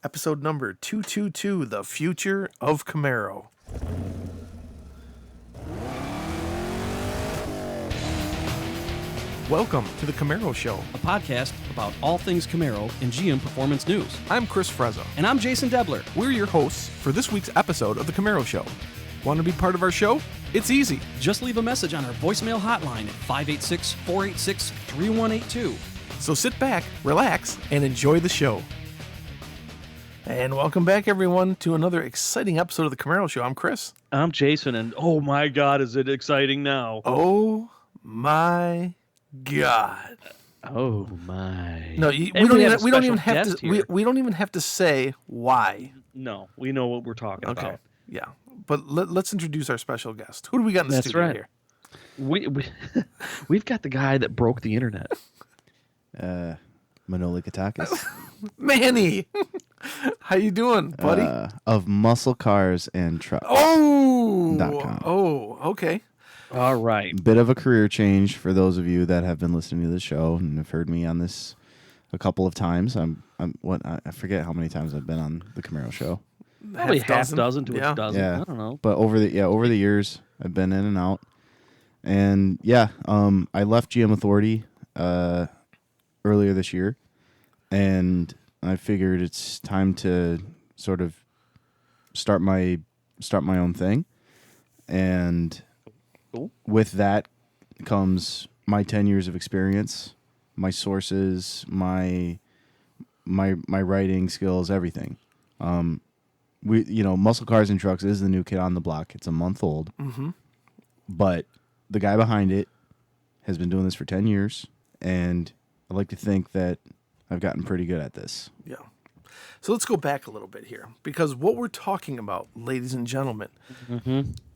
Episode number 222, The Future of Camaro. Welcome to the Camaro Show. A podcast about all things Camaro and GM performance news. I'm Chris Frezza. And I'm Jason Debler. We're your hosts for this week's episode of the Camaro Show. Want to be part of our show? It's easy. Just leave a message on our voicemail hotline at 586-486-3182. So sit back, relax, and enjoy the show. And welcome back, everyone, to another exciting episode of the Camaro Show. I'm Chris. I'm Jason, and oh my God, is it exciting now? Oh my God! Oh my! No, we And don't we even. have a We don't even special have guest to. here. We don't even have to say why. No, we know what we're talking Okay. about. Yeah, but let's introduce our special guest. Who do we got in the That's studio right. here? We've got the guy that broke the internet. Manoli Katakis. Manny, how you doing, buddy? Of muscle cars and trucks. .com. .com. Oh, okay. All right. Bit of a career change for those of you that have been listening to the show and have heard me on this a couple of times. I forget how many times I've been on the Camaro Show. Probably half dozen to Yeah. a dozen. Yeah. I don't know. But over the years I've been in and out. And I left GM Authority earlier this year, and I figured it's time to sort of start my own thing. And Cool. with that comes my 10 years of experience, my sources, my writing skills, everything. Muscle Cars and Trucks is the new kid on the block. It's a month old. Mm-hmm. But the guy behind it has been doing this for 10 years, and I like to think that I've gotten pretty good at this. Yeah. So let's go back a little bit here, because what we're talking about, ladies and gentlemen,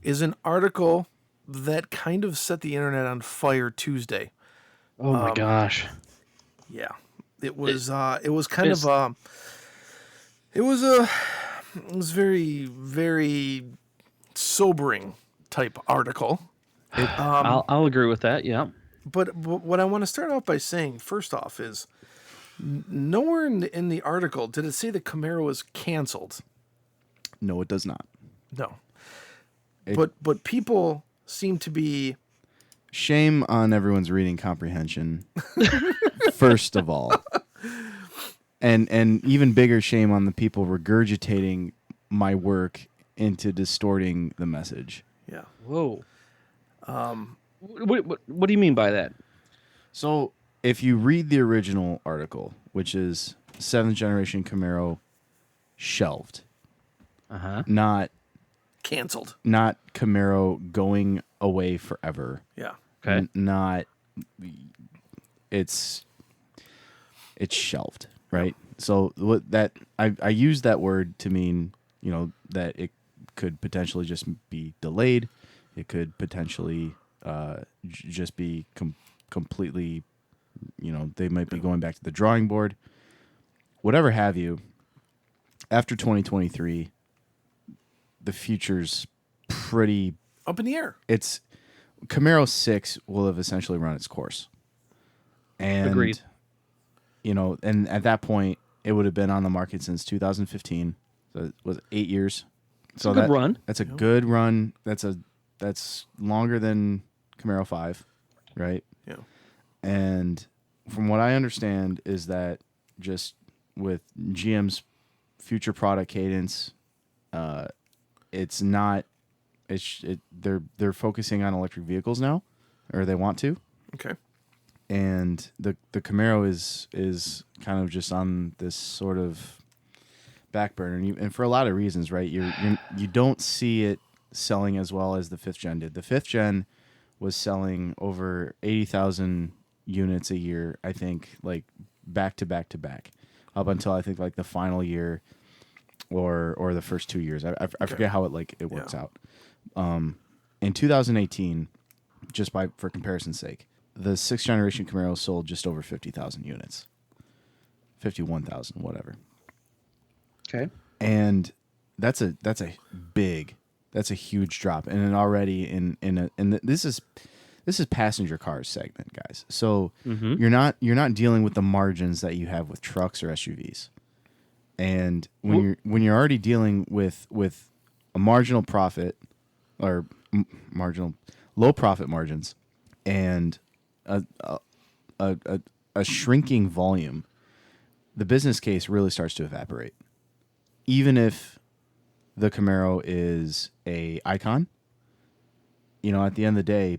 is an article that kind of set the internet on fire Tuesday. Oh my gosh. Yeah, it was very, very sobering type article. I'll agree with that. Yeah. But what I want to start out by saying, first off, is nowhere in the article did it say the Camaro was canceled. No, it does not. No. But people seem to be... Shame on everyone's reading comprehension, first of all. And even bigger shame on the people regurgitating my work into distorting the message. Yeah. Whoa. What do you mean by that? So if you read the original article, which is 7th generation Camaro Shelved, not Canceled. not Camaro going away forever. Yeah. Okay. Not it's shelved, right? So what that I use that word to mean, that it could potentially just be delayed. It could potentially just be completely, they might be going back to the drawing board, whatever have you. After 2023, the future's pretty Up in the air. It's Camaro 6 will have essentially run its course. And Agreed. And at that point it would have been on the market since 2015. So it was 8 years. So a good run. That's a good run. That's longer than Camaro 5, right? Yeah. And from what I understand is that just with GM's future product cadence, they're focusing on electric vehicles now, or they want to. Okay. And the Camaro is kind of just on this sort of back burner, and for a lot of reasons, right? You don't see it selling as well as the 5th gen did. The 5th gen was selling over 80,000 units a year, I think, like back to back to back, up until I think like the final year or the first 2 years. I forget how it works out. In 2018, just for comparison's sake, the 6th generation Camaro sold just over 50,000 units, 51,000, whatever. Okay. And that's a huge drop, and then already this is passenger cars segment, guys. So you're not dealing with the margins that you have with trucks or SUVs. And when you're already dealing with a marginal profit or marginal low profit margins and a shrinking volume, the business case really starts to evaporate. Even if the Camaro is a icon, at the end of the day,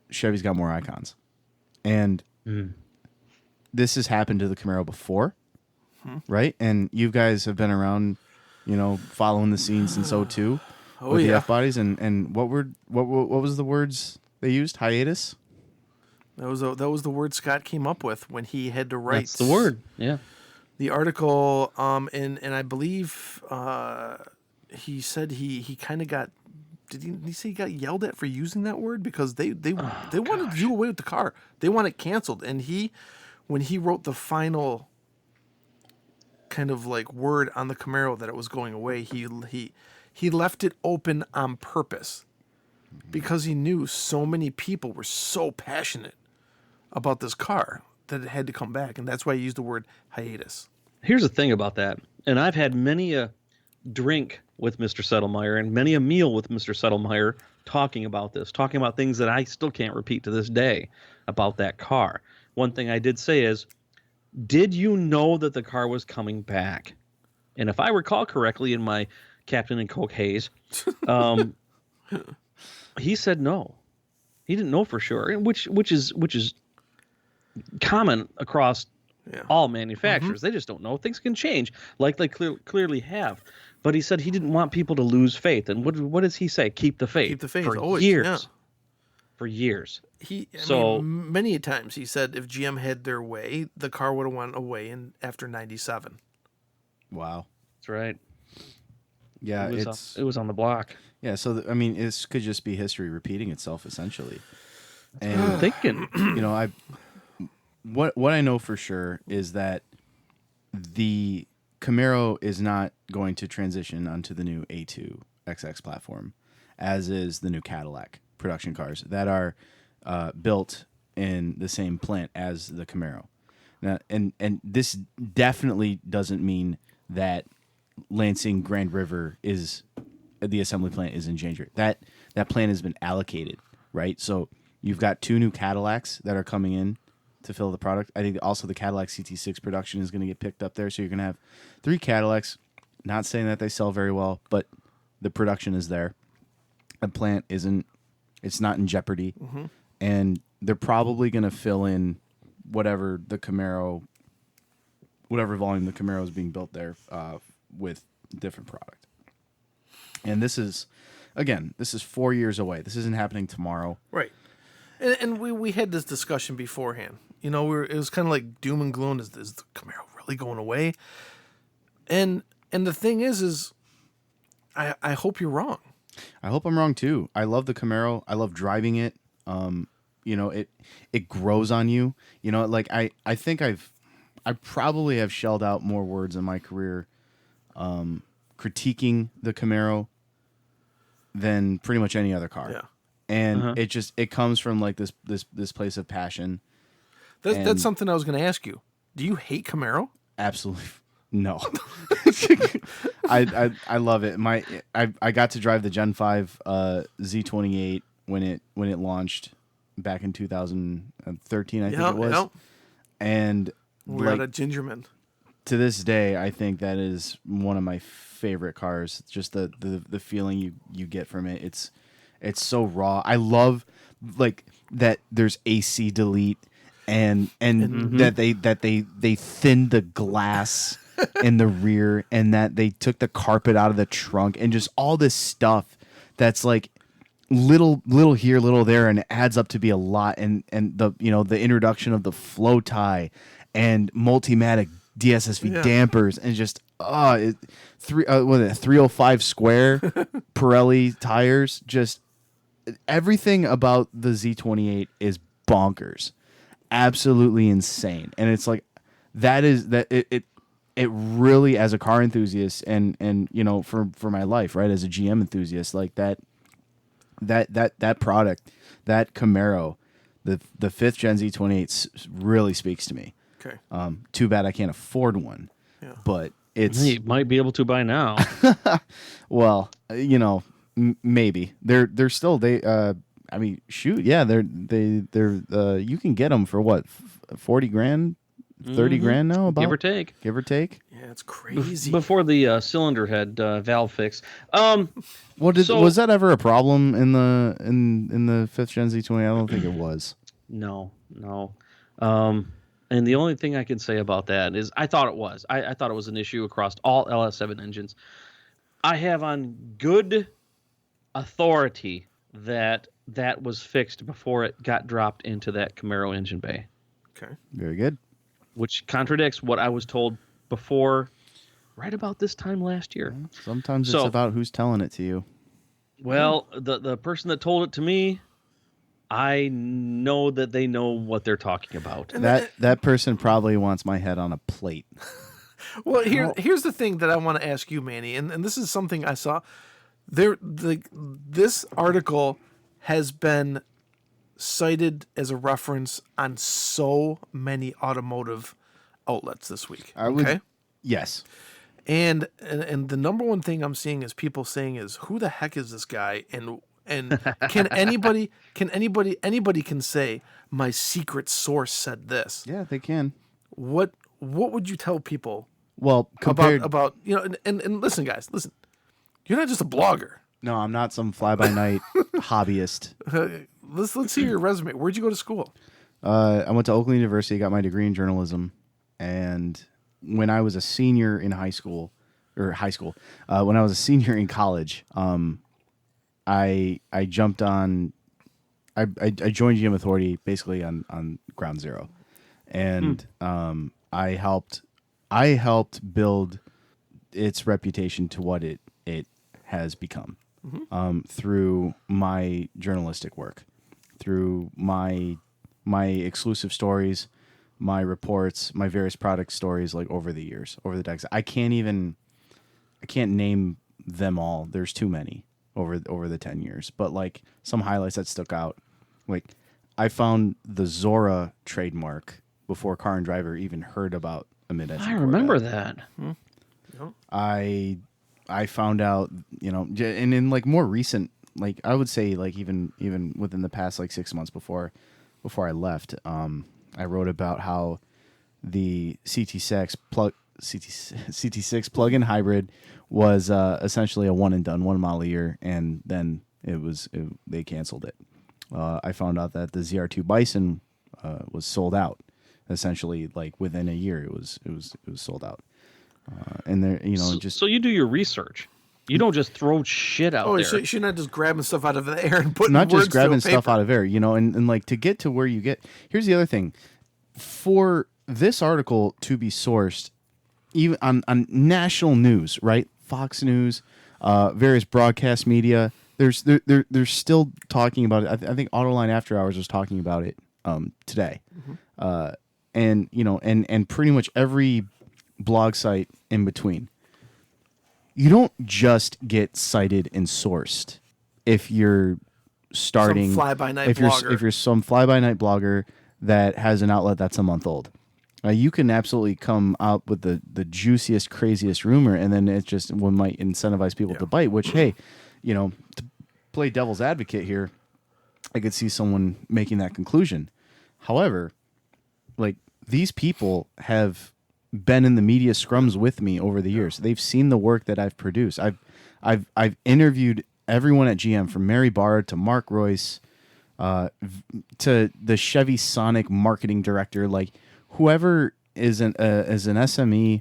Chevy's got more icons. And this has happened to the Camaro before, right? And you guys have been around, following the scene since 02 with the F-bodies. And what was the words they used? Hiatus? That was the word Scott came up with when he had to write. That's the word. Yeah. The article, and I believe he said he kind of got. Did he say he got yelled at for using that word because they wanted to do away with the car. They want it canceled, and when he wrote the final kind of like word on the Camaro that it was going away, he left it open on purpose because he knew so many people were so passionate about this car that it had to come back, and that's why he used the word hiatus. Here's the thing about that, and I've had many a drink with Mr. Settlemeyer and many a meal with Mr. Settlemeyer talking about things that I still can't repeat to this day about that car. One thing I did say is, did you know that the car was coming back? And if I recall correctly in my Captain and Coke haze, he said no. He didn't know for sure, which is common across all manufacturers. They just don't know. Things can change, like they clearly have. But he said he didn't want people to lose faith. And what does he say? Keep the faith. Keep the faith. For always, years. Yeah. For years. I mean, many times he said if GM had their way, the car would have went away after 97. Wow. That's right. Yeah, it was on the block. Yeah, so this could just be history repeating itself essentially. And I'm thinking, what I know for sure is that the Camaro is not going to transition onto the new A2 XX platform, as is the new Cadillac production cars that are built in the same plant as the Camaro. Now, and this definitely doesn't mean that Lansing Grand River is the assembly plant is in danger. That plant has been allocated, right? So you've got 2 new Cadillacs that are coming in to fill the product. I think also the Cadillac CT6 production is going to get picked up there. So you're going to have 3 Cadillacs. Not saying that they sell very well, but the production is there. The plant it's not in jeopardy. Mm-hmm. And they're probably going to fill in whatever volume the Camaro is being built there with different product. And this is 4 years away. This isn't happening tomorrow. Right. And we had this discussion beforehand. It was kind of like doom and gloom. Is the Camaro really going away? And the thing is I hope you're wrong. I hope I'm wrong too. I love the Camaro. I love driving it. It grows on you. I think I probably have shelled out more words in my career critiquing the Camaro than pretty much any other car. Yeah. And it comes from like this place of passion. That's something I was going to ask you. Do you hate Camaro? Absolutely no. I love it. I got to drive the Gen 5 Z28 when it launched back in 2013, I think it was. Yep. And we're at a Gingerman. To this day, I think that is one of my favorite cars. Just the feeling you get from it. It's so raw. I love like that there's AC delete and that they thinned the glass in the rear and that they took the carpet out of the trunk and just all this stuff that's like little here, little there, and it adds up to be a lot. And the introduction of the flow tie and Multimatic DSSV dampers and just 305 square Pirelli tires. Just everything about the Z28 is bonkers, absolutely insane. And it's like it really, as a car enthusiast and for my life, right, as a GM enthusiast, like that product, that Camaro, the 5th Gen Z28 really speaks to me. Okay. Too bad I can't afford one. Yeah. But You might be able to by now. Well, maybe they're still I mean, shoot, yeah, they're you can get them for what, 40 grand, 30 grand now, about Give or take. give or take. Yeah, it's crazy. Before the cylinder head valve fix. Was that ever a problem in the 5th Gen Z20? I don't think it was. No. And the only thing I can say about that is I thought it was. I thought it was an issue across all LS7 engines. I have on good authority that was fixed before it got dropped into that Camaro engine bay. Okay. Very good. Which contradicts what I was told before, right about this time last year. Sometimes it's about who's telling it to you. Well, the person that told it to me, I know that they know what they're talking about. That person probably wants my head on a plate. Well, here's the thing that I want to ask you, Manny, and this is something I saw. This article has been cited as a reference on so many automotive outlets this week. Yes. And the number one thing I'm seeing is people saying is, who the heck is this guy? And can anybody can say my secret source said this? Yeah, they can. What would you tell people? Well, about and listen, guys, listen. You're not just a blogger. No, I'm not some fly-by-night hobbyist. Let's see your resume. Where'd you go to school? I went to Oakland University, got my degree in journalism, and when I was a senior in high school, when I was a senior in college, I jumped on, I joined GM Authority basically on ground zero, and I helped build its reputation to what it has become through my journalistic work, through my exclusive stories, my reports, my various product stories, like over the years, over the decades. I can't name them all. There's too many over the 10 years, but like some highlights that stuck out, like I found the Zora trademark before Car and Driver even heard about a mid-engine I remember Corvette. that. I found out, and in like more recent, like I would say like even within the past like 6 months before I left, I wrote about how the CT6 plug-in hybrid was essentially a one and done, one model year, and then they canceled it. I found out that the ZR2 Bison was sold out, essentially like within a year. It was sold out. And there, so you do your research. You don't just throw shit out there. So you're not just grabbing stuff out of the air and putting not words just grabbing to a stuff paper. out of air, and like to get to where you get. Here's the other thing: for this article to be sourced, even on national news, right? Fox News, various broadcast media. They're still talking about it. I think Autoline After Hours was talking about it today, and pretty much every blog site in between. You don't just get cited and sourced if you're starting Some fly-by-night if you're some fly-by-night blogger that has an outlet that's a month old. You can absolutely come out with the juiciest, craziest rumor, and then it just might incentivize people to bite. Which, hey, to play devil's advocate here, I could see someone making that conclusion. However, like these people have been in the media scrums with me over the years. They've seen the work that I've produced. I've interviewed everyone at GM, from Mary Barr to Mark Royce, to the Chevy Sonic marketing director, like whoever is an SME,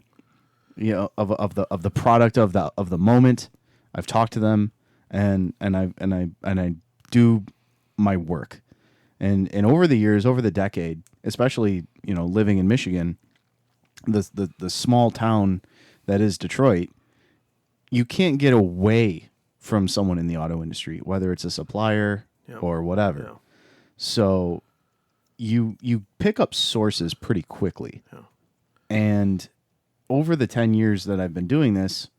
of the product of the moment. I've talked to them, and I do my work, and over the years, over the decade, especially living in Michigan, the small town that is Detroit, you can't get away from someone in the auto industry, whether it's a supplier or whatever. Yeah. So you pick up sources pretty quickly. Yeah. And over the 10 years that I've been doing this,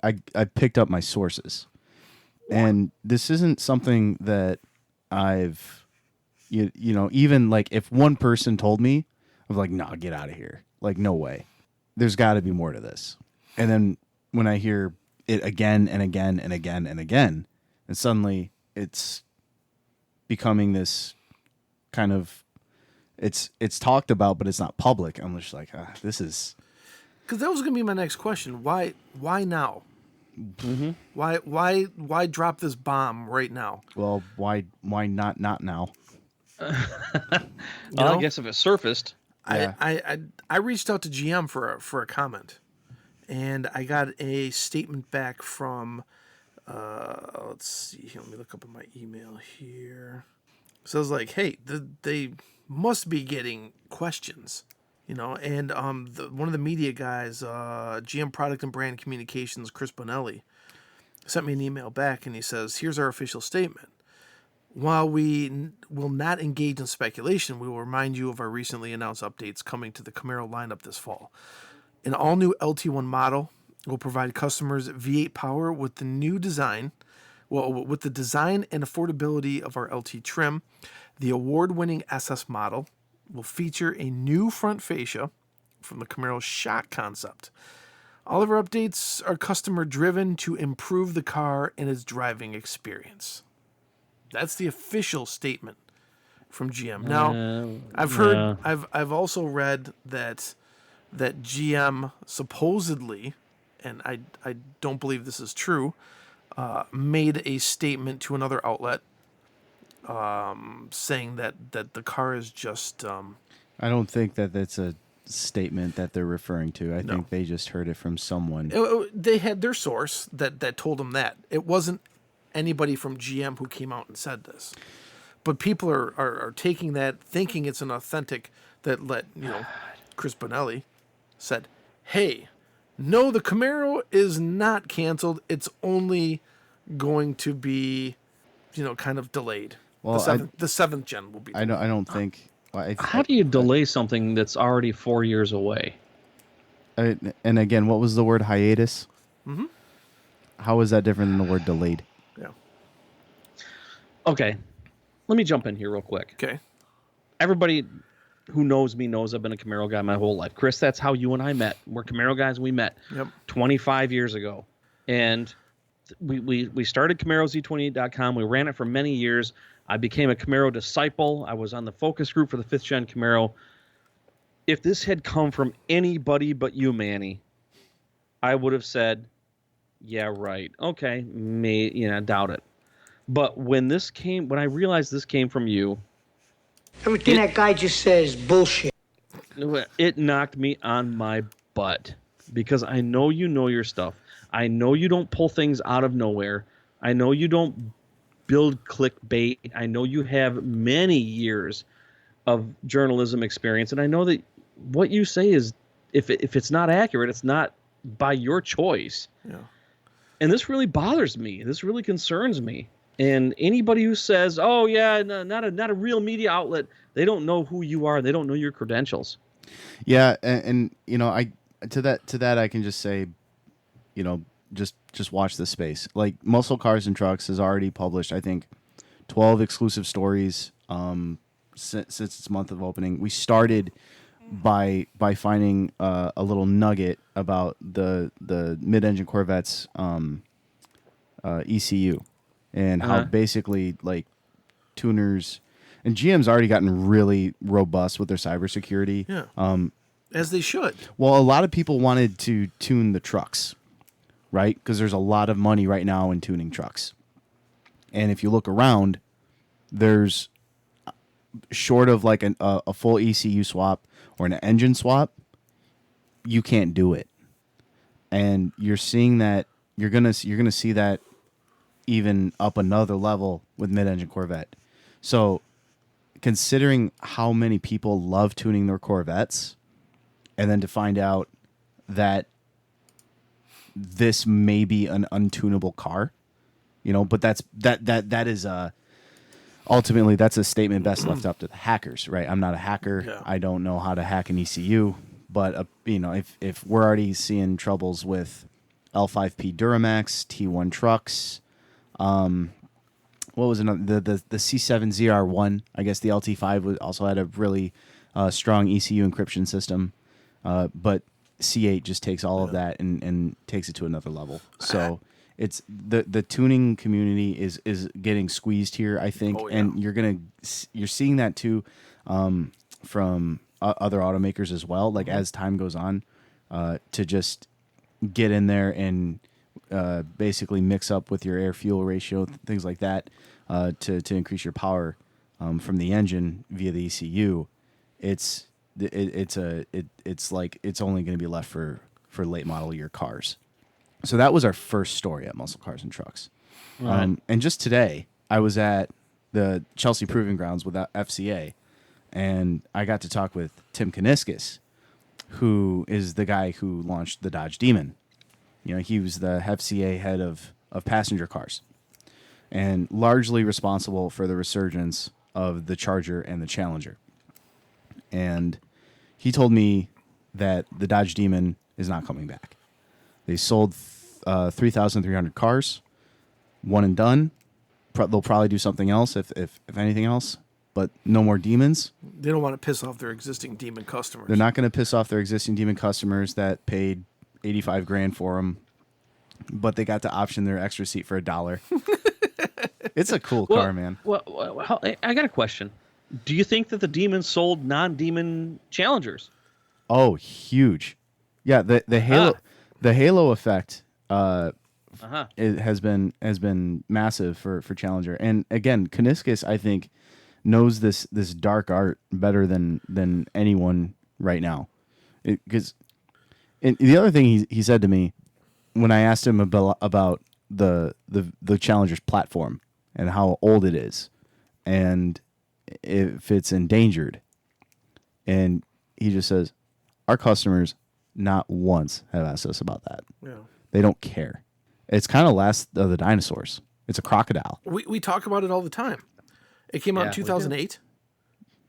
I picked up my sources. And this isn't something that I've, even like if one person told me, I'm like, nah, get out of here. Like, no way. There's got to be more to this. And then when I hear it again and again and again and again, and suddenly it's becoming this kind of it's talked about, but it's not public. I'm just like, this is Because that was going to be my next question. Why now? Mm-hmm. Why drop this bomb right now? well, why not now? Well, know? I guess if it surfaced, Yeah. I reached out to GM for a comment, and I got a statement back from. Let's see here. Let me look up in my email here. So I was like, hey, they must be getting questions, and one of the media guys, GM Product and Brand Communications, Chris Bonelli, sent me an email back, and he says, here's our official statement. While we will not engage in speculation, we will remind you of our recently announced updates coming to the Camaro lineup this fall. An all-new LT1 model will provide customers V8 power with the new design, with the design and affordability of our LT trim. The award-winning SS model will feature a new front fascia from the Camaro shock concept. All of our updates are customer-driven to improve the car and its driving experience. That's the official statement from GM. Now, I've heard, I've also read that GM supposedly, and I don't believe this is true, made a statement to another outlet saying that the car is just. I don't think that that's a statement that they're referring to. I No. think they just heard it from someone. They had their source that told them that. It wasn't anybody from GM who came out and said this. But people are taking that, thinking it's an authentic, Chris Bonelli said, hey, no, the Camaro is not canceled. It's only going to be, kind of delayed. Well, the seventh gen will be delayed. I don't think. how do you delay something that's already 4 years away? And again, what was the word hiatus? Mm-hmm. How is that different than the word delayed? Yeah. Okay, let me jump in here real quick. Okay. Everybody who knows me knows I've been a Camaro guy my whole life. Chris, that's how you and I met. We're Camaro guys. We met 25 years ago. And we started CamaroZ28.com. We ran it for many years. I became a Camaro disciple. I was on the focus group for the 5th gen Camaro. If this had come from anybody but you, Manny, I would have said, yeah, right. Okay, doubt it. But when I realized this came from you, Everything that guy just says is bullshit. it knocked me on my butt because I know you know your stuff. I know you don't pull things out of nowhere. I know you don't build clickbait. I know you have many years of journalism experience, and I know that what you say is, if it's not accurate, it's not by your choice. Yeah. And this really bothers me. This really concerns me. And anybody who says, "Oh yeah, no, not a real media outlet," they don't know who you are. They don't know your credentials. Yeah, and I to that I can just say, just watch this space. Like Muscle Cars and Trucks has already published, I think, 12 exclusive stories since its month of opening. We started by finding a little nugget about the mid-engine Corvette's ECU and how basically like tuners and GM's already gotten really robust with their cybersecurity. Yeah. As they should. Well, a lot of people wanted to tune the trucks, right? Because there's a lot of money right now in tuning trucks. And if you look around, there's short of like a full ECU swap or an engine swap, you can't do it. And you're seeing that you're gonna see that even up another level with mid-engine Corvette. So considering how many people love tuning their Corvettes, and then to find out that this may be an untunable car, but that is ultimately that's a statement best left up to the hackers, right? I'm not a hacker. Yeah. I don't know how to hack an ECU, but if we're already seeing troubles with L5P Duramax, T1 trucks, what was another the C7 ZR1? I guess the LT5 also had a really strong ECU encryption system. But C8 just takes all of that and takes it to another level. So it's the tuning community is getting squeezed here, I think, and you're seeing that too from other automakers as well. Like as time goes on, to just get in there and basically mix up with your air fuel ratio, things like that, to increase your power from the engine via the ECU. It's like it's only going to be left for late model year cars. So that was our first story at Muscle Cars and Trucks. Right. And just today, I was at the Chelsea Proving Grounds with FCA, and I got to talk with Tim Kaniskis, who is the guy who launched the Dodge Demon. You know, he was the FCA head of passenger cars, and largely responsible for the resurgence of the Charger and the Challenger. And he told me that the Dodge Demon is not coming back. They sold 3,300 cars, one and done. They'll probably do something else if anything else, but no more Demons. They don't want to piss off their existing Demon customers. They're not going to piss off their existing Demon customers that paid $85,000 for them, but they got to option their extra seat for $1. It's a cool car, man. Well, I got a question. Do you think that the Demon sold non-Demon Challengers? Oh, huge. Yeah, the Halo effect it has been massive for Challenger. And again, Kaniskis, I think, knows this dark art better than anyone right now. Because the other thing he said to me when I asked him about the Challenger's platform and how old it is and if it's endangered, and he just says, our customers not once have asked us about that. Yeah. They don't care. It's kind of last of the dinosaurs. It's a crocodile. We talk about it all the time. It came out in Yeah, we do. 2008.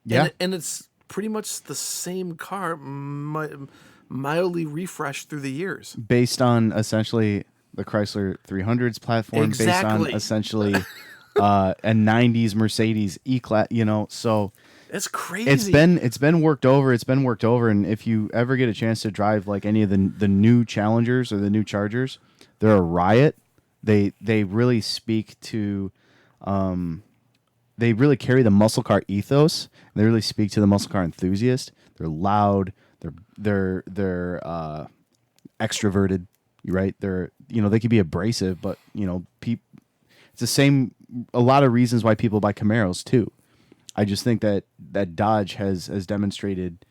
Yeah. And it's pretty much the same car, mildly refreshed through the years. Based on essentially the Chrysler 300s platform, Exactly. based on essentially a 90s Mercedes E-Class, so It's crazy. it's been worked over. It's been worked over. And if you ever get a chance to drive like any of the new Challengers or the new Chargers, they're a riot. They really speak to, they really carry the muscle car ethos. They really speak to the muscle car enthusiast. They're loud. They're extroverted. Right? They could be abrasive, but it's the same. A lot of reasons why people buy Camaros too. I just think that Dodge has demonstrated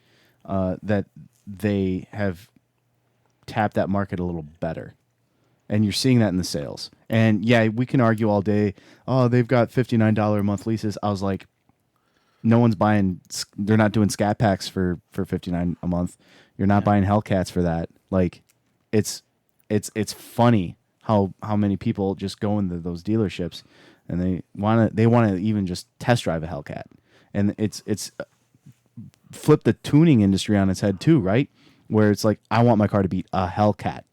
that they have tapped that market a little better. And you're seeing that in the sales. And yeah, we can argue all day, oh, they've got $59 a month leases. I was like, no one's buying, they're not doing scat packs for $59 a month. You're not buying Hellcats for that. Like, it's funny how many people just go into those dealerships and they want to even just test drive a Hellcat. And it's flipped the tuning industry on its head too, right? Where it's like, I want my car to beat a Hellcat.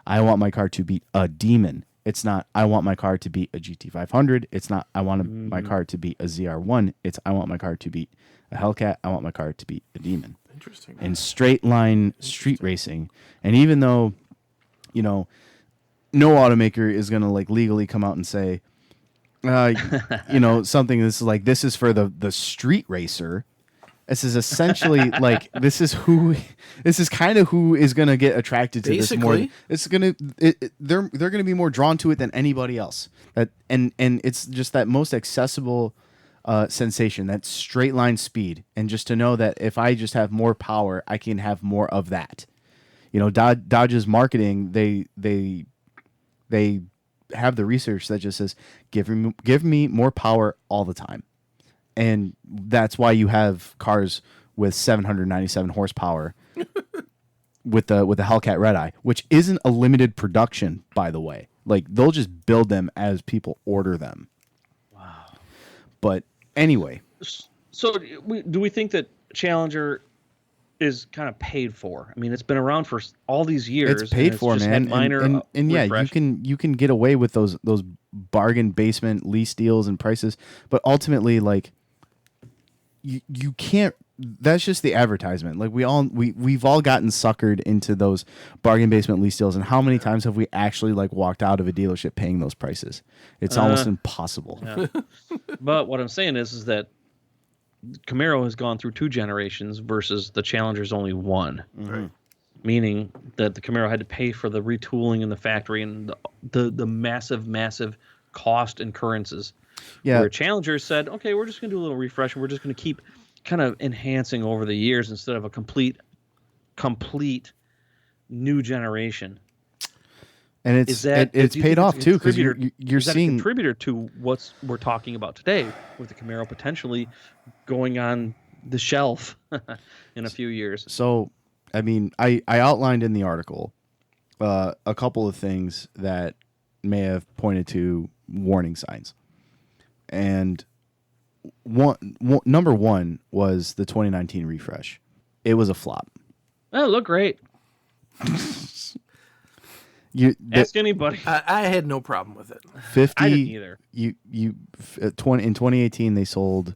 I want my car to beat a Demon. It's not, I want my car to beat a GT500. It's not, I want my car to beat a ZR1. It's, I want my car to beat a Hellcat. I want my car to beat a Demon. Interesting. And straight line street racing. And even though, no automaker is going to like legally come out and say, something this is like, this is for the street racer. This is essentially like this is kind of who is going to get attracted to this more. It's going to they're going to be more drawn to it than anybody else. And it's just that most accessible sensation, that straight line speed, and just to know that if I just have more power, I can have more of that. Dodge's marketing, they have the research that just says give me more power all the time. And that's why you have cars with 797 horsepower with the Hellcat Red Eye, which isn't a limited production, by the way. Like, they'll just build them as people order them. Wow. But anyway. So do we think that Challenger is kind of paid for? I mean, it's been around for all these years. It's paid for, man. Minor and yeah, you can get away with those bargain basement lease deals and prices, but ultimately, like, you can't that's just the advertisement. Like we've all gotten suckered into those bargain basement lease deals, and how many times have we actually like walked out of a dealership paying those prices? It's almost impossible. Yeah. But what I'm saying is that Camaro has gone through 2 generations versus the Challenger's only 1. Right. Meaning that the Camaro had to pay for the retooling in the factory and the massive cost incurrences. Yeah. Where Challenger said, okay, we're just going to do a little refresh, and we're just going to keep kind of enhancing over the years instead of a complete new generation. And it's paid off too, because you're seeing a contributor to what we're talking about today, with the Camaro potentially going on the shelf in a few years. So, I mean, I outlined in the article a couple of things that may have pointed to warning signs, and number one was the 2019 refresh. It was a flop. Oh, look great. Ask anybody. I had no problem with it. 50. I didn't either. In 2018 they sold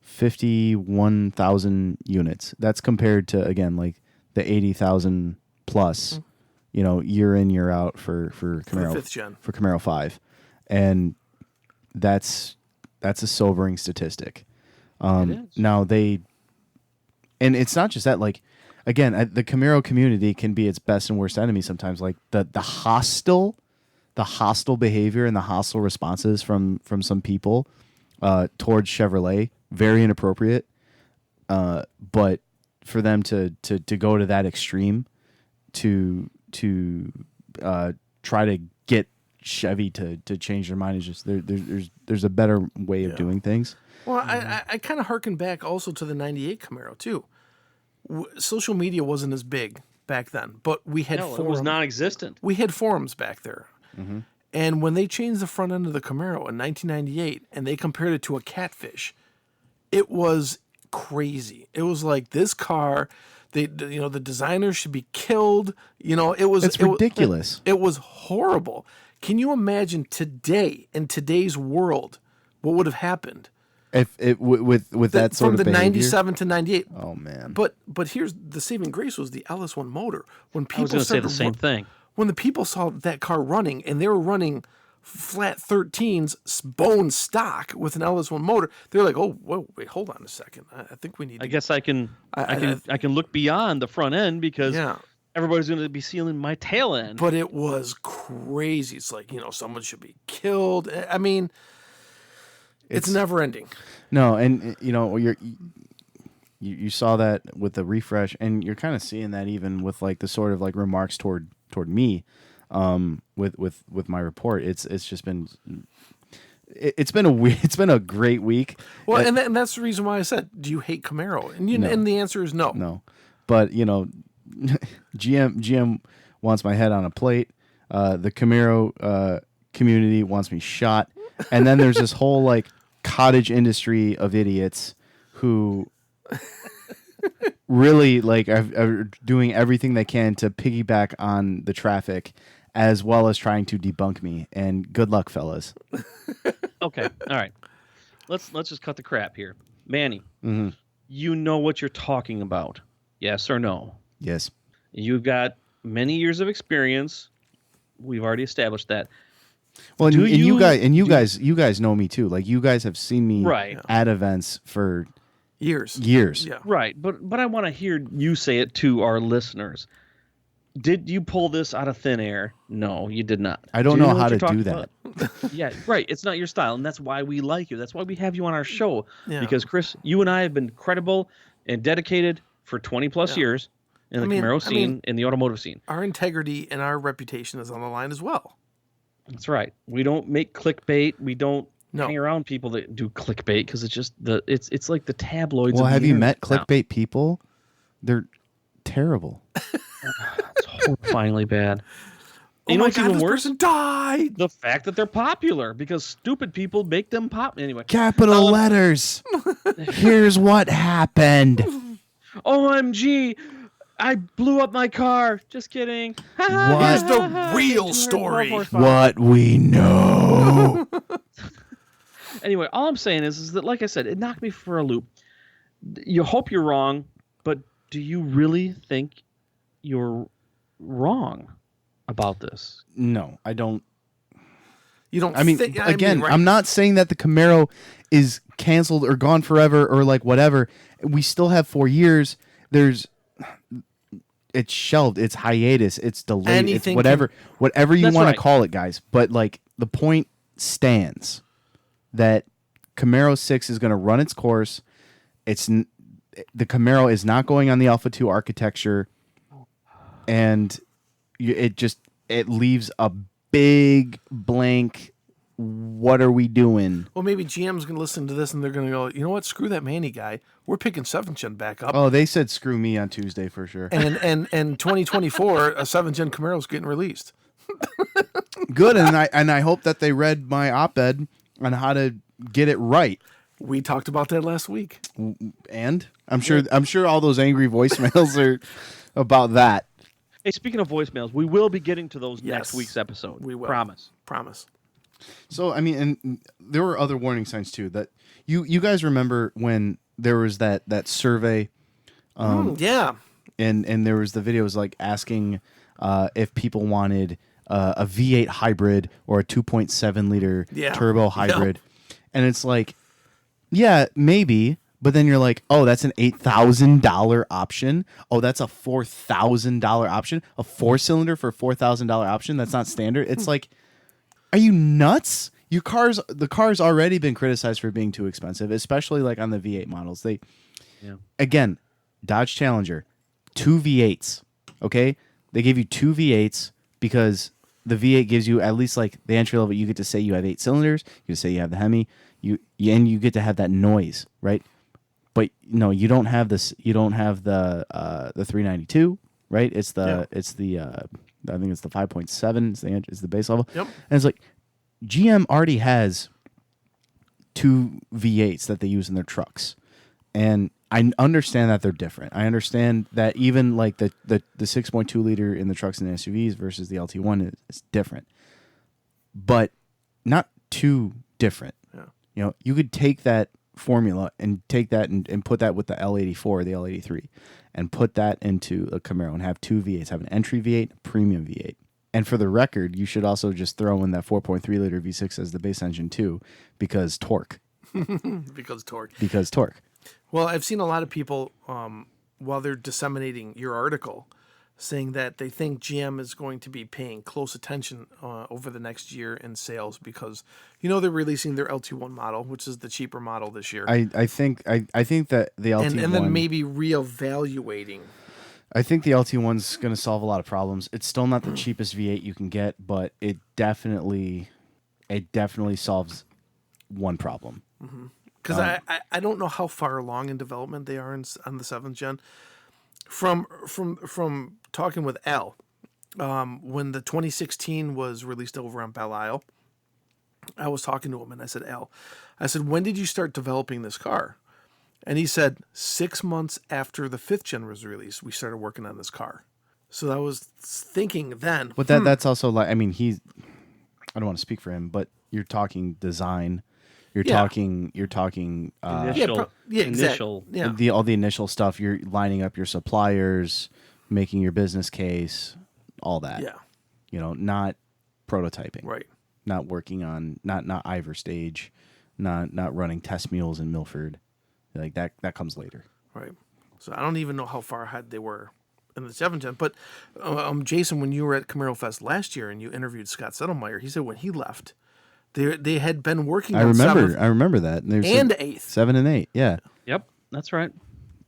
51,000 units. That's compared to, again, like the 80,000 plus, year in, year out for Camaro, For 5th gen. for Camaro 5, and that's a sobering statistic. It is. Now and it's not just that. Like, again, the Camaro community can be its best and worst enemy sometimes. Like the hostile behavior and the hostile responses from some people towards Chevrolet, very inappropriate. But for them to go to that extreme to try to get Chevy to change their mind is just there's a better way of doing things. Well, I kind of harken back also to the 98 Camaro, too. Social media wasn't as big back then, but we had forums. It was non-existent. We had forums back there. Mm-hmm. And when they changed the front end of the Camaro in 1998 and they compared it to a Catfish, it was crazy. It was like, this car, the designers should be killed. It's ridiculous. It was horrible. Can you imagine today, in today's world, what would have happened? If it with that sort from of the behavior? 97 to 98. Oh man. But here's the saving grace was the LS1 motor. When people I was going to say the same thing. When the people saw that car running and they were running flat 13s bone stock with an LS1 motor, they're like, "Oh, whoa, wait, hold on a second. I think we need I guess I can look beyond the front end because everybody's going to be seeing my tail end." But it was crazy. It's like, someone should be killed. I mean, it's never ending. No, and you saw that with the refresh, and you're kind of seeing that even with like the sort of like remarks toward me, with my report. It's just been it's been a great week. Well, and that's the reason why I said, do you hate Camaro? And and the answer is no. No, but GM wants my head on a plate. The Camaro community wants me shot, and then there's this whole like cottage industry of idiots who really like are doing everything they can to piggyback on the traffic, as well as trying to debunk me. And good luck, fellas. Okay, all right. Let's just cut the crap here, Manny. Mm-hmm. You know what you're talking about, yes or no? Yes. You've got many years of experience. We've already established that. Well, you guys know me too. Like, you guys have seen me at events for years. Yeah. Right, but I want to hear you say it to our listeners. Did you pull this out of thin air? No, you did not. I don't know how to do that. Yeah, right. It's not your style, and that's why we like you. That's why we have you on our show. Yeah. Because, Chris, you and I have been credible and dedicated for 20-plus years in the Camaro scene, in the automotive scene. Our integrity and our reputation is on the line as well. That's right. We don't make clickbait. We don't No. hang around people that do clickbait because it's just it's like the tabloids. Well, of the have you met internet clickbait people? They're terrible. It's horrifyingly bad. Oh You know my what's God, even this worse? person died. The fact that they're popular because stupid people make them pop. Anyway, Capital letters. Here's what happened. OMG, I blew up my car. Just kidding. What? Here's the real story. What we know. Anyway, all I'm saying is that, like I said, it knocked me for a loop. You hope you're wrong, but do you really think you're wrong about this? No, I don't. You don't. I mean, again, right. I'm not saying that the Camaro is canceled or gone forever or like whatever. We still have 4 years. It's shelved. It's hiatus. It's delayed. Anything it's whatever you That's want right. to call it, guys. But like the point stands that Camaro 6 is going to run its course. The Camaro is not going on the Alpha 2 architecture, and it leaves a big blank. What are we doing? Well, maybe GM's going to listen to this and they're going to go, you know what? Screw that Manny guy. We're picking 7th gen back up. Oh, they said screw me on Tuesday for sure. And 2024, a 7th gen Camaro's getting released. Good, and I hope that they read my op-ed on how to get it right. We talked about that last week. And I'm sure all those angry voicemails are about that. Hey, speaking of voicemails, we will be getting to those Yes, next week's episode. we will. Promise. So I mean, and there were other warning signs too. That you guys remember when there was that survey, Yeah. and there was the videos like asking if people wanted a V8 hybrid or a 2.7 liter Yeah. turbo hybrid, and it's like, yeah, maybe. But then you're like, oh, that's an $8,000 option. Oh, that's a $4,000 option. A 4-cylinder for $4,000 option. That's not standard. It's like, are you nuts? The car's already been criticized for being too expensive, especially like on the V8 models. Again, Dodge Challenger, 2 V8s. Okay, they gave you 2 V8s because the V8 gives you at least like the entry level. You get to say you have 8 cylinders. You get to say you have the Hemi. And you get to have that noise, right? But no, you don't have this. You don't have the 392, right? It's the I think it's the 5.7. It's the base level. Yep. And it's like GM already has 2 V8s that they use in their trucks, and I understand that they're different. I understand that even like the 6.2 liter in the trucks and the SUVs versus the LT1 is different, but not too different. Yeah. You know, you could take that formula and take that and put that with the L84 or the L83 and put that into a Camaro and have 2 V8s, have an entry V8, a premium V8. And for the record, you should also just throw in that 4.3 liter V6 as the base engine too, because torque. Because torque. Because torque. Well, I've seen a lot of people, while they're disseminating your article, saying that they think GM is going to be paying close attention over the next year in sales because, they're releasing their LT1 model, which is the cheaper model this year. I think that the LT1... And then maybe reevaluating. I think the LT1's going to solve a lot of problems. It's still not the cheapest V8 you can get, but it definitely solves one problem. Because I don't know how far along in development they are on the 7th gen. From talking with Al, when the 2016 was released over on Belle Isle, I was talking to him and I said, Al, when did you start developing this car? And he said 6 months after the 5th gen was released, we started working on this car. So I was thinking then. But that's also like, I mean, I don't want to speak for him, but you're talking design. You're talking Initial. all the initial stuff. You're lining up your suppliers, making your business case, all that. Yeah. Not prototyping. Right. Not working on not Ivor stage, not running test mules in Milford. Like that comes later. Right. So I don't even know how far ahead they were in the 7th gen. But Jason, when you were at Camaro Fest last year and you interviewed Scott Settlemeyer, he said when he left, they had been working on 7th. I remember that. And 8th. 7 and 8, yeah. Yep, that's right.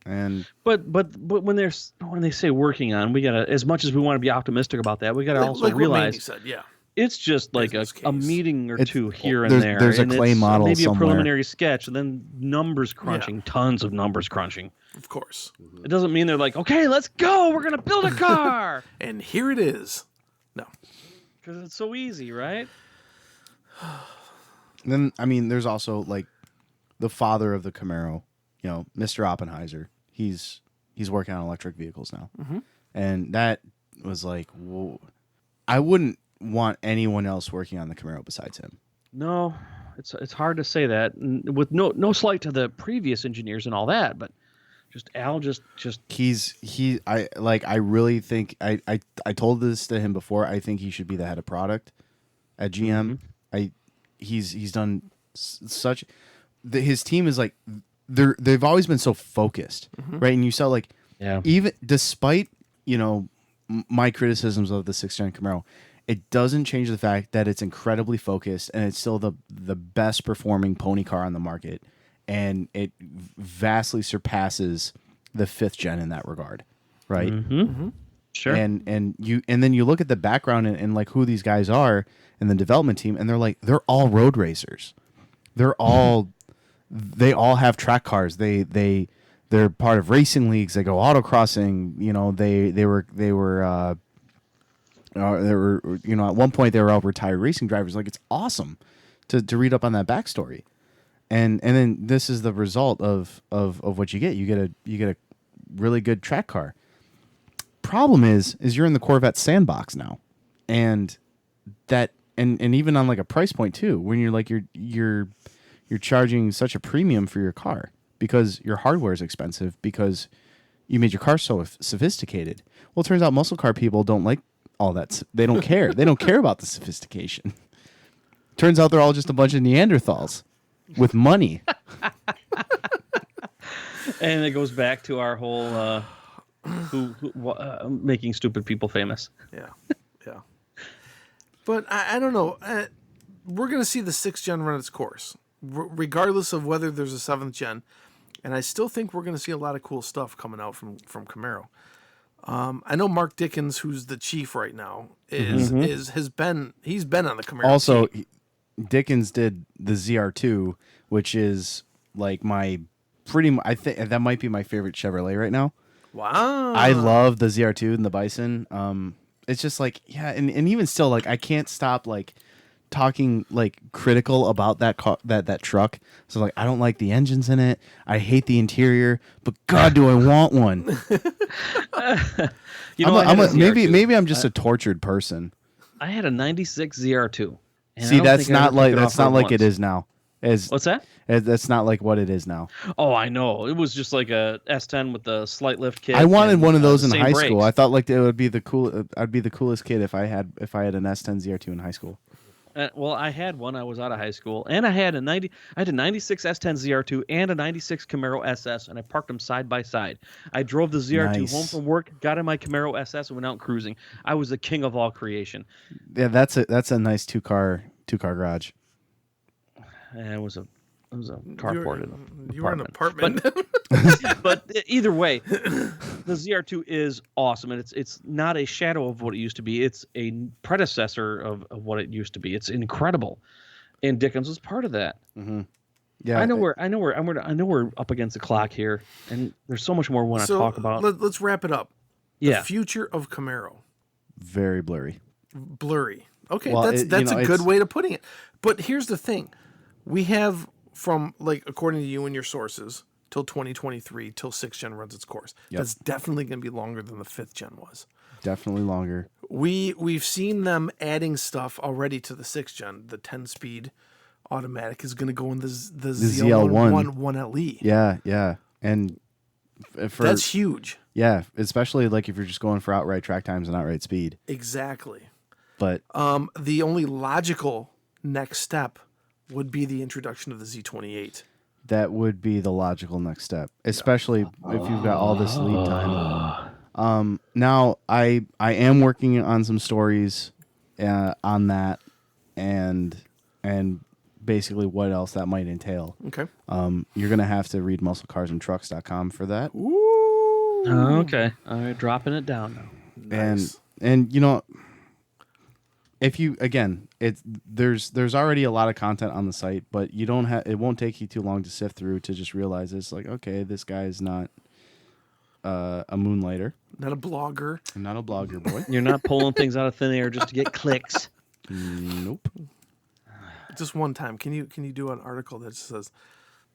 And but when they say working on, we gotta, as much as we want to be optimistic about that, we gotta also like realize what Mandy said, yeah. It's just like a Business case. meeting or two here and there's- there. there's a and clay it's model maybe somewhere. a preliminary sketch, and then numbers crunching, tons of numbers crunching. Of course. It doesn't mean they're like, okay, let's go, we're gonna build a car, And here it is. No. because it's so easy, right? then, I mean, there's also like the father of the Camaro, Mr. Oppenheiser. He's working on electric vehicles now. And that was like, whoa. I wouldn't want anyone else working on the Camaro besides him. No, it's hard to say that with no slight to the previous engineers and all that, but I really think I told this to him before. I think he should be the head of product at GM. He's done such his team is like they've always been so focused, right? And you saw like even despite my criticisms of the 6th gen Camaro, it doesn't change the fact that it's incredibly focused and it's still the best performing pony car on the market, and it vastly surpasses the 5th gen in that regard, right? Sure. And then you look at the background and like who these guys are in the development team, and they're all road racers. They all have track cars. They're part of racing leagues. They go autocrossing. They were at one point they were all retired racing drivers. Like, it's awesome to read up on that backstory. And then this is the result of what you get. You get a really good track car. Problem is you're in the Corvette sandbox now, and that and even on like a price point too, when you're like you're charging such a premium for your car because your hardware is expensive because you made your car so sophisticated. Well, it turns out muscle car people don't like all that. They don't care. They don't care about the sophistication. Turns out they're all just a bunch of Neanderthals with money. And it goes back to our whole making stupid people famous. Yeah. But I don't know. We're going to see the 6th gen run its course, regardless of whether there's a 7th gen. And I still think we're going to see a lot of cool stuff coming out from Camaro. I know Mark Dickens, who's the chief right now, he's been on the Camaro. Also, team. Dickens did the ZR2, which is like I think that might be my favorite Chevrolet right now. Wow. I love the ZR2 and the Bison. It's just like, yeah, and even still, like, I can't stop like talking like critical about that car, that truck. So like, I don't like the engines in it. I hate the interior, but God, do I want one? Maybe I'm just a tortured person. I had a 96 ZR2. See, that's not like it is now. What's that? That's not like what it is now. Oh, I know. It was just like a S10 with the slight lift kit. I wanted one of those in high brakes. school. I thought like it would be the cool. I'd be the coolest kid if I had an S10 ZR2 in high school. Well, I had one. I was out of high school, and I had a 96 S10 ZR2 and a 96 Camaro SS, and I parked them side by side. I drove the ZR2 home from work, got in my Camaro SS, and went out cruising. I was the king of all creation. Yeah, that's a nice two car garage. And it was a carport. You were in an apartment. But either way, the ZR2 is awesome, and it's not a shadow of what it used to be. It's a predecessor of what it used to be. It's incredible, and Dickens was part of that. Mm-hmm. Yeah, I know we're up against the clock here, and there's so much more we want to talk about. Let's wrap it up. Yeah, the future of Camaro. Very blurry. Okay, well, that's a good way of putting it. But here's the thing: we have from, like, according to you and your sources, till 2023, till 6th gen runs its course. Yep. That's definitely going to be longer than the 5th gen was. Definitely longer. We've seen them adding stuff already to the 6th gen. The 10-speed automatic is going to go in the ZL1 1LE. Yeah, and that's huge. Yeah, especially like if you're just going for outright track times and outright speed. Exactly. But the only logical next step would be the introduction of the Z28. That would be the logical next step, especially if you've got all this lead time. Now, I am working on some stories on that, and basically what else that might entail. Okay. You're gonna have to read musclecarsandtrucks.com for that. Ooh. Okay. All right, dropping it down now. Nice. And if you there's already a lot of content on the site, but you don't have it won't take you too long to sift through to just realize it's like, okay, this guy is not a moonlighter, not a blogger, not a blogger boy. You're not pulling things out of thin air just to get clicks. Nope. Just one time, can you do an article that says,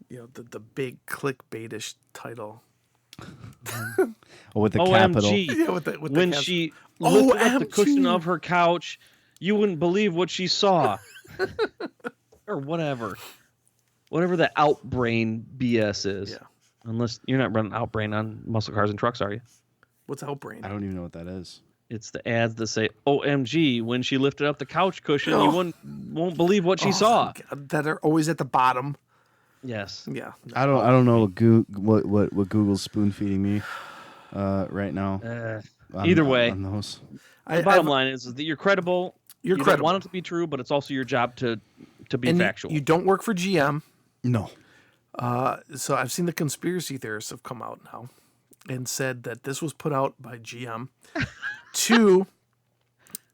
the big clickbaitish title? With the OMG. capital. Yeah, with when she lifted up the cushion of her couch, you wouldn't believe what she saw. Or whatever the outbrain BS is. Yeah. Unless you're not running Outbrain on muscle cars and trucks, are you? What's Outbrain? I don't even know what that is. It's the ads that say, "OMG!" When she lifted up the couch cushion, you won't believe what she saw. God, that are always at the bottom. Yes. Yeah. I don't know what Google's spoon feeding me right now. Either way, on those. the bottom line is that you're credible. You're you credible. don't want it to be true, but it's also your job to be And factual. you don't work for GM. No. So I've seen the conspiracy theorists have come out now and said that this was put out by GM to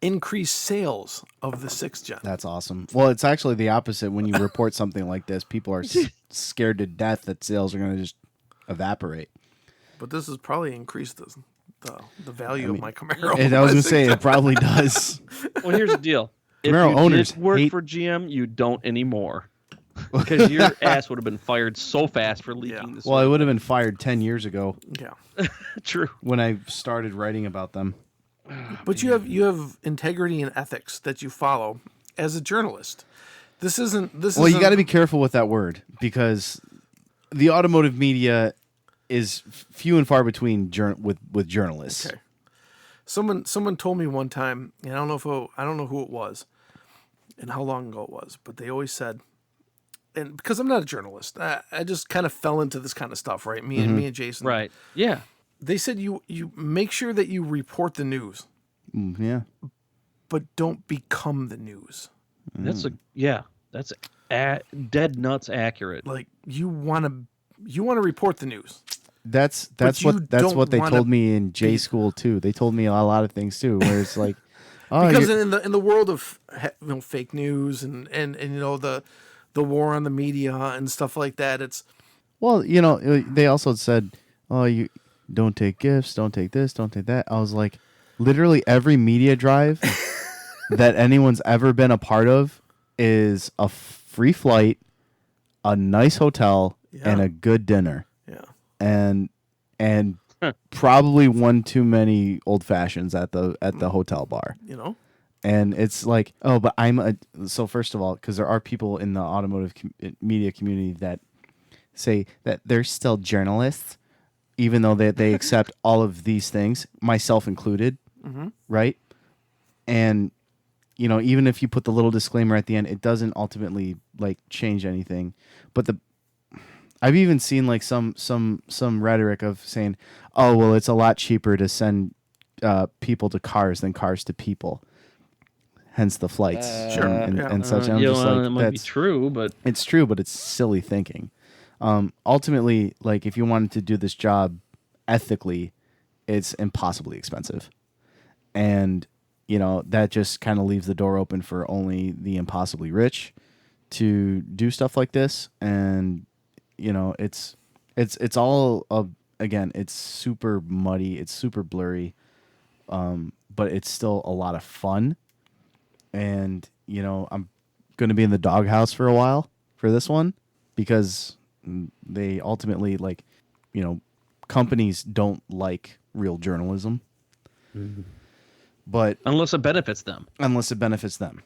increase sales of the 6th gen. That's awesome. Well, it's actually the opposite. When you report something like this, people are scared to death that sales are going to just evaporate. But this has probably increased the value of my Camaro. And I was going to say, it probably does. Well, here's the deal. If Camaro you owners did work hate- for GM, you don't anymore. Because your ass would have been fired so fast for leaking this. Well, I would have been fired 10 years ago Yeah. True. when I started writing about them. But you have integrity and ethics that you follow as a journalist. This isn't. Well, you got to be careful with that word because the automotive media is few and far between with journalists. Okay. Someone told me one time, and I don't know who it was, and how long ago it was, but they always said, and because I'm not a journalist, I just kind of fell into this kind of stuff, right? Me and Jason, Right. Yeah. They said you make sure that you report the news, Yeah. but don't become the news. That's dead nuts accurate. Like you want to report the news. That's you what don't they wanna told me in J school too. They told me a lot of things too, where it's like, oh, Because in the world of fake news and the war on the media and stuff like that, it's well, they also said, oh, you don't take gifts, don't take this, don't take that. I was like, literally every media drive that anyone's ever been a part of is a free flight, a nice hotel, and a good dinner. yeah. And probably one too many old fashions at the hotel bar. And it's like, oh, but so first of all, because there are people in the automotive media community that say that they're still journalists, even though they accept all of these things, myself included, right? And even if you put the little disclaimer at the end, it doesn't ultimately like change anything. But I've even seen like some rhetoric of saying, oh, well, it's a lot cheaper to send people to cars than cars to people. Hence the flights and such. And I'm just like, it might be true, but it's true, but it's silly thinking. Ultimately, like if you wanted to do this job ethically, it's impossibly expensive. And, that just kind of leaves the door open for only the impossibly rich to do stuff like this. And, it's all again, it's super muddy. It's super blurry. But it's still a lot of fun. And, I'm going to be in the doghouse for a while for this one because they ultimately companies don't like real journalism. But unless it benefits them.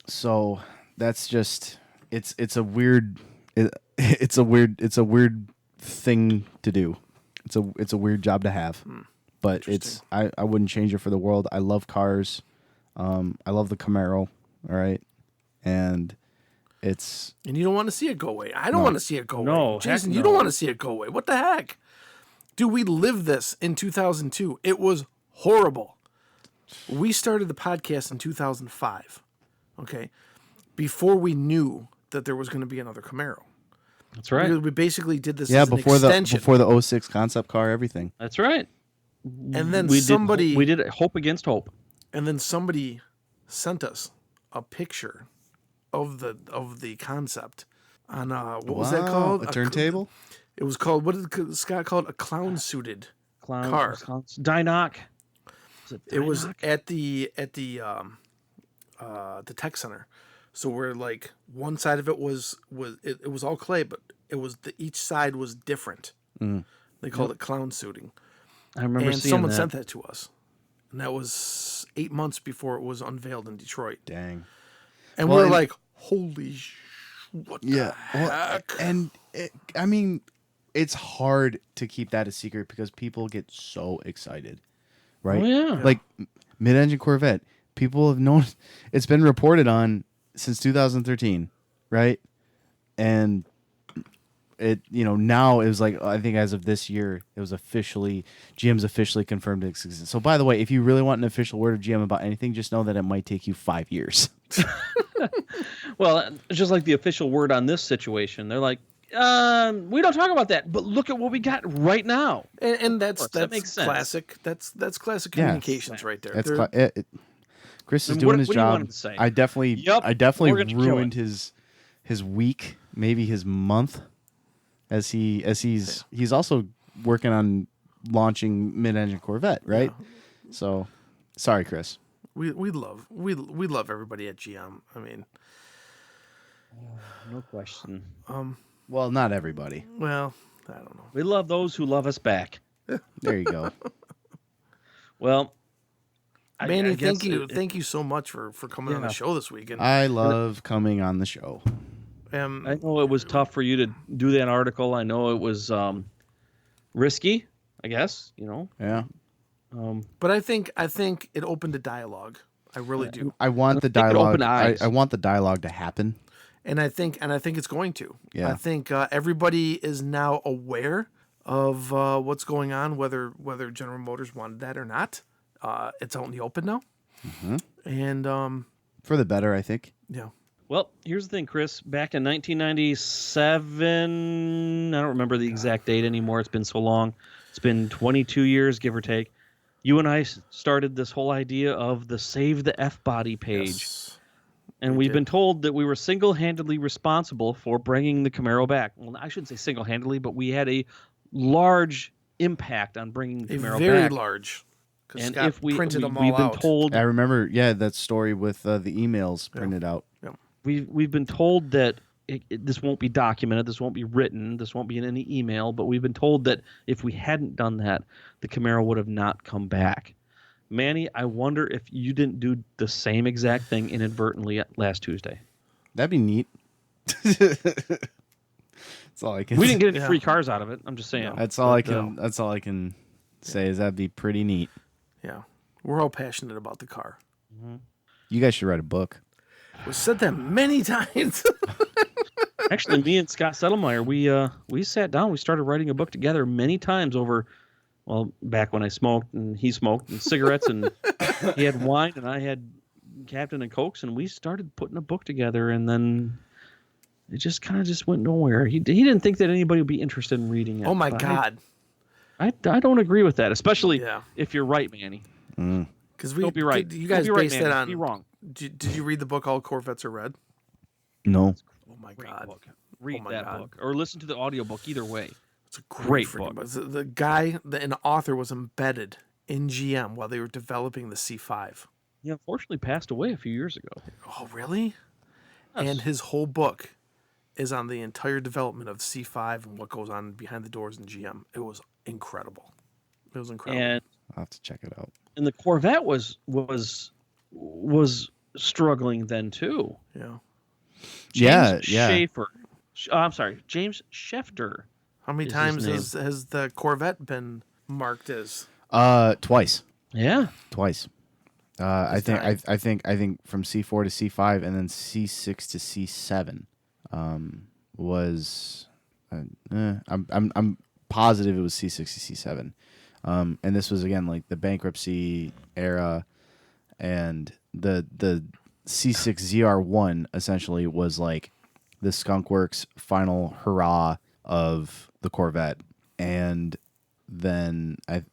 So that's just it's a weird thing to do. It's a weird job to have. But I wouldn't change it for the world. I love cars. I love the Camaro, all right? And you don't want to see it go away. I don't want to see it go away. No, Jason, heck you no. don't want to see it go away. What the heck? Dude, we lived this in 2002. It was horrible. We started the podcast in 2005, okay? Before we knew that there was going to be another Camaro. That's right. Because we basically did this as an before extension. before the 06 concept car, everything. That's right. And then we somebody did hope against hope. And then somebody sent us a picture of the concept on what was that called? A turntable? It was called, what did Scott call it? A clown suited car. Dynoc. It was at the tech center. So where like one side of it was it was all clay, but it was each side was different. They called it clown suiting. I remember And seeing someone that. sent that to us. And that was 8 months before it was unveiled in Detroit. Dang. And Well, we were and- like, holy what the heck? And I mean, it's hard to keep that a secret because people get so excited, right? Oh, yeah. Like mid-engine Corvette, people have known it's been reported on since 2013, right? And it, now it was like, I think as of this year, it was GM's officially confirmed its existence. So by the way, if you really want an official word of GM about anything, just know that it might take you 5 years. Well, it's just like the official word on this situation. They're like, we don't talk about that, but look at what we got right now. And that's that makes sense. classic. That's classic Yeah. communications right there. That's They're- Chris is And doing what his do you want job. him to say? I definitely We're gonna kill ruined it. his week, maybe his month, as he's also working on launching mid-engine Corvette, right? So, sorry, Chris. we love everybody at GM. I mean, No question. Well, not everybody. well, I don't know. We love those who love us back. There you go. Well, Manny, I guess thank you so much for coming on the Yeah. show this week. And I love coming on the show. I know it was tough for you to do that article. I know it was risky, I guess, Yeah. but I think it opened a dialogue. I really do, I want the think it dialogue. opened eyes. I want the dialogue to happen. and I think it's going to. Yeah. I think everybody is now aware of what's going on, whether General Motors wanted that or not. It's out in the open now, and For the better, I think. yeah. Well, here's the thing, Chris. Back in 1997, I don't remember the exact date anymore. It's been so long. It's been 22 years, give or take. You and I started this whole idea of the Save the F-Body page. Yes. And we've been told that we were single-handedly responsible for bringing the Camaro back. Well, I shouldn't say single-handedly, but we had a large impact on bringing the Camaro Very back. large. 'Cause And Scott if we've printed them all been out. told I remember, that story with the emails printed out. we've been told that this won't be documented, this won't be written, this won't be in any email, but we've been told that if we hadn't done that, the Camaro would have not come back. Manny, I wonder if you didn't do the same exact thing inadvertently last Tuesday. That'd be neat. That's all I can. We didn't get any Yeah. free cars out of it. I'm just saying. That's all I But, can. That's all I can say is that'd be pretty neat. Yeah, we're all passionate about the car. You guys should write a book. We said that many times. Actually, me and Scott Settlemeyer, we sat down, we started writing a book together many times over, well, back when I smoked and he smoked and cigarettes and he had wine and I had Captain and Cokes, and we started putting a book together, and then it just kind of just went nowhere. He didn't think that anybody would be interested in reading it. Oh my but God! I don't agree with that, especially Yeah. if you're right, Manny. Because Don't be right. You Don't guys be right, based Manny. that on. Be wrong. Did you read the book All Corvettes Are Red? No. Oh my Great God! book. Read my that God. book or listen to the audiobook. Either way. It's a Great freaking book. The guy, an author, was embedded in GM while they were developing the C5. He unfortunately passed away a few years ago. Oh, really? Yes. And his whole book is on the entire development of C5 and what goes on behind the doors in GM. It was incredible. It was incredible. And I'll have to check it out. the Corvette was struggling then too. yeah. James Yeah. Schaefer. I'm sorry, James Schefter. How many Is his times name. has the Corvette been marked as? Twice. Yeah. Twice. I think from C4 to C5 and then C6 to C7 was I'm positive it was C6 to C7. And this was again like the bankruptcy era, and the C6 ZR1 essentially was like the Skunk Works final hurrah of the Corvette. And then I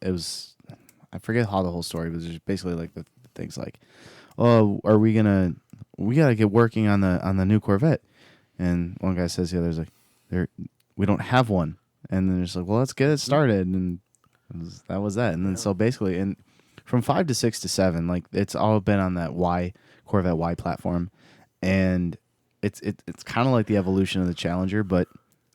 forget how the whole story was. Just basically like the things like, oh, we gotta get working on the new Corvette. And one guy says the other's like, we don't have one. And then it's like, well, let's get it started. And that was that. And then so basically, and from 5 to 6 to 7, like it's all been on that Corvette Y platform, and it's kind of like the evolution of the Challenger, but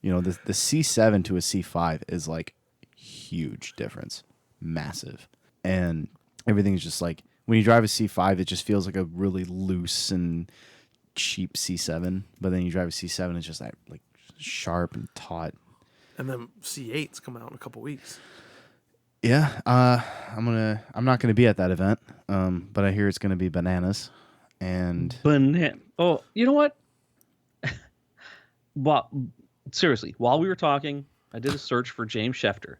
you know the C7 to a C5 is like huge difference, massive, and everything's just like when you drive a C5, it just feels like a really loose and cheap C7, but then you drive a C7, it's just like sharp and taut. And then C8's coming out in a couple weeks. Yeah, I'm not gonna be at that event, but I hear it's gonna be bananas, and Oh, you know what? Well, seriously, while we were talking, I did a search for James Schefter.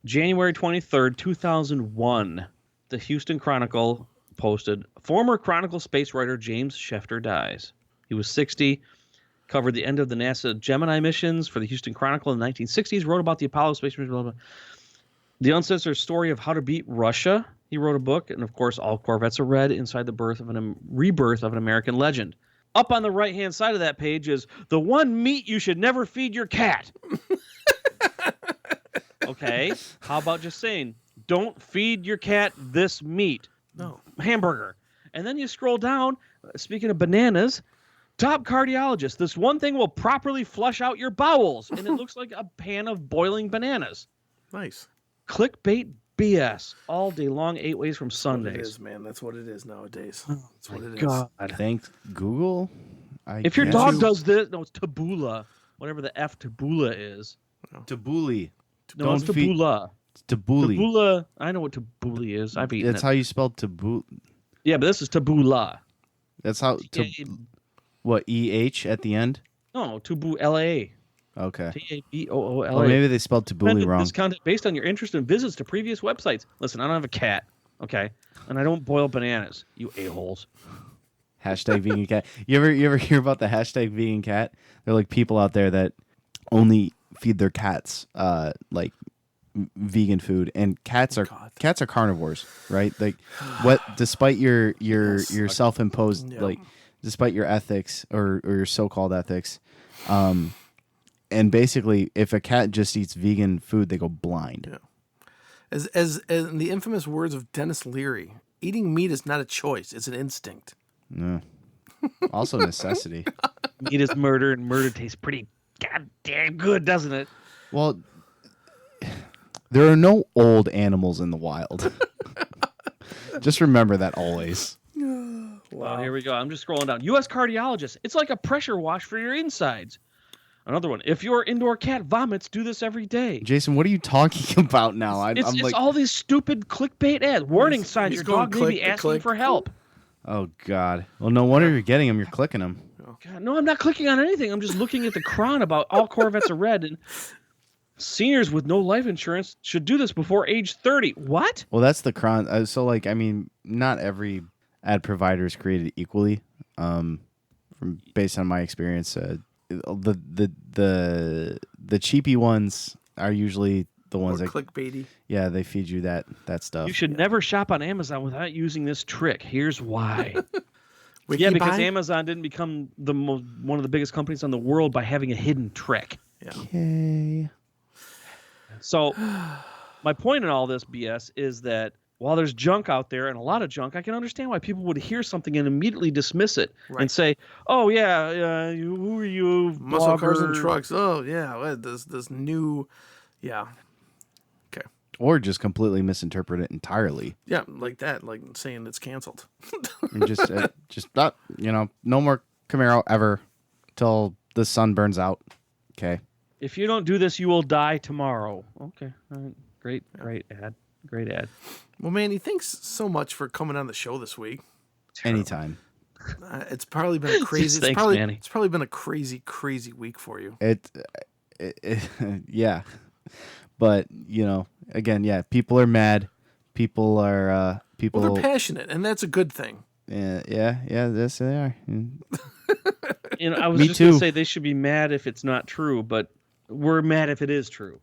January 23rd, 2001, the Houston Chronicle posted, former Chronicle space writer James Schefter dies. He was 60, covered the end of the NASA Gemini missions for the Houston Chronicle in the 1960s, wrote about the Apollo space mission, blah, blah. The uncensored story of how to beat Russia. He wrote a book, and of course, All Corvettes Are Red, inside the rebirth of an American legend. Up on the right-hand side of that page is the one meat you should never feed your cat. Okay, how about just saying, don't feed your cat this meat. No. Hamburger. And then you scroll down, speaking of bananas, top cardiologist, this one thing will properly flush out your bowels. And it looks like a pan of boiling bananas. Nice. Clickbait BS all day long, 8 ways from It Sundays. is, man. That's what it is nowadays. Oh, That's what it is. God. thanks Google. If your guess. dog does this, no, it's tabula. Whatever the F tabula is. Tabbouleh. No, it's tabula. It's tabbouleh. Tabula. I know what tabbouleh is. I've eaten That's it. how you spell tabbouleh. Yeah, but this is tabula. That's how. What, EH at the end? No, tabula. Okay. Taboola. Well, maybe they spelled tabbouleh wrong. This content based on your interest and visits to previous websites. Listen, I don't have a cat, okay, and I don't boil bananas. You a-holes. Hashtag vegan cat. You ever hear about the hashtag vegan cat? They're like people out there that only feed their cats like vegan food, and cats are carnivores, right? Like what? Despite your self-imposed like, despite your ethics or your so-called ethics, and basically, if a cat just eats vegan food, they go blind. Yeah. As in the infamous words of Dennis Leary, eating meat is not a choice; it's an instinct. Yeah. Also necessity. Meat is murder, and murder tastes pretty goddamn good, doesn't it? Well, there are no old animals in the wild. Just remember that always. Wow, here we go. I'm just scrolling down. U.S. cardiologist. It's like a pressure wash for your insides. Another one. If your indoor cat vomits, do this every day. Jason, what are you talking about now? It's all these stupid clickbait ads. Warning signs. Your dog may be asking for help. Oh, God. Well, no wonder you're getting them. You're clicking them. God, no, I'm not clicking on anything. I'm just looking at the cron about all Corvettes are red, and seniors with no life insurance should do this before age 30. What? Well, that's the cron. So, like, I mean, not every ad provider is created equally. Based on my experience, the cheapy ones are usually the ones that clickbaity. Yeah, they feed you that stuff. You should never shop on Amazon without using this trick. Here's why. Yeah, because Amazon didn't become one of the biggest companies in the world by having a hidden trick. Yeah. Okay. So my point in all this BS is that while there's junk out there, and a lot of junk, I can understand why people would hear something and immediately dismiss it and say, "Oh yeah, who are you? Muscle cars and blogger?" trucks. Oh yeah, this new, yeah." Okay. Or just completely misinterpret it entirely. Yeah, like that, like saying it's canceled. And just not, no more Camaro ever till the sun burns out. Okay. If you don't do this, you will die tomorrow. Okay. All right. Great ad. Great ad. Well, Manny, thanks so much for coming on the show this week. Anytime. It's probably been a crazy. Thanks, Manny. It's probably been a crazy week for you. Yeah. But again, yeah, people are mad. People are Well, they're passionate, and that's a good thing. Yeah. Yes, they are. I was just going to say they should be mad if it's not true, but we're mad if it is true.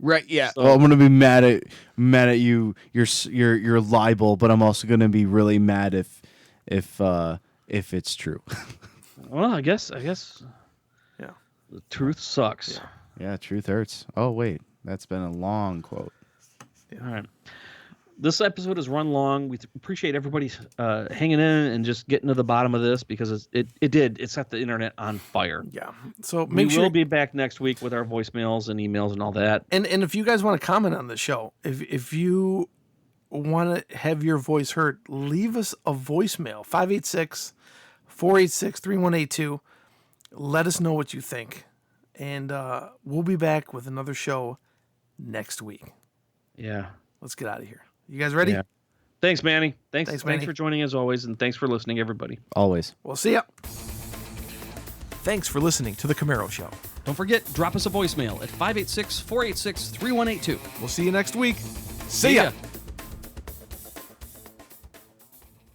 Right? Yeah. So, well, I'm gonna be mad at you. You're liable, but I'm also gonna be really mad if it's true. Well, I guess. Yeah. The truth sucks. Yeah, truth hurts. Oh wait, that's been a long quote. Yeah. All right. This episode has run long. We appreciate everybody hanging in and just getting to the bottom of this because it set the internet on fire. Yeah. So we will be back next week with our voicemails and emails and all that. And if you guys want to comment on the show, if you want to have your voice heard, leave us a voicemail, 586-486-3182. Let us know what you think. And we'll be back with another show next week. Yeah. Let's get out of here. You guys ready? Yeah. Thanks, Manny. Thanks, Thanks Manny. for joining as always, and thanks for listening, everybody. Always. We'll see ya. Thanks for listening to The Camaro Show. Don't forget, drop us a voicemail at 586-486-3182. We'll see you next week. See ya.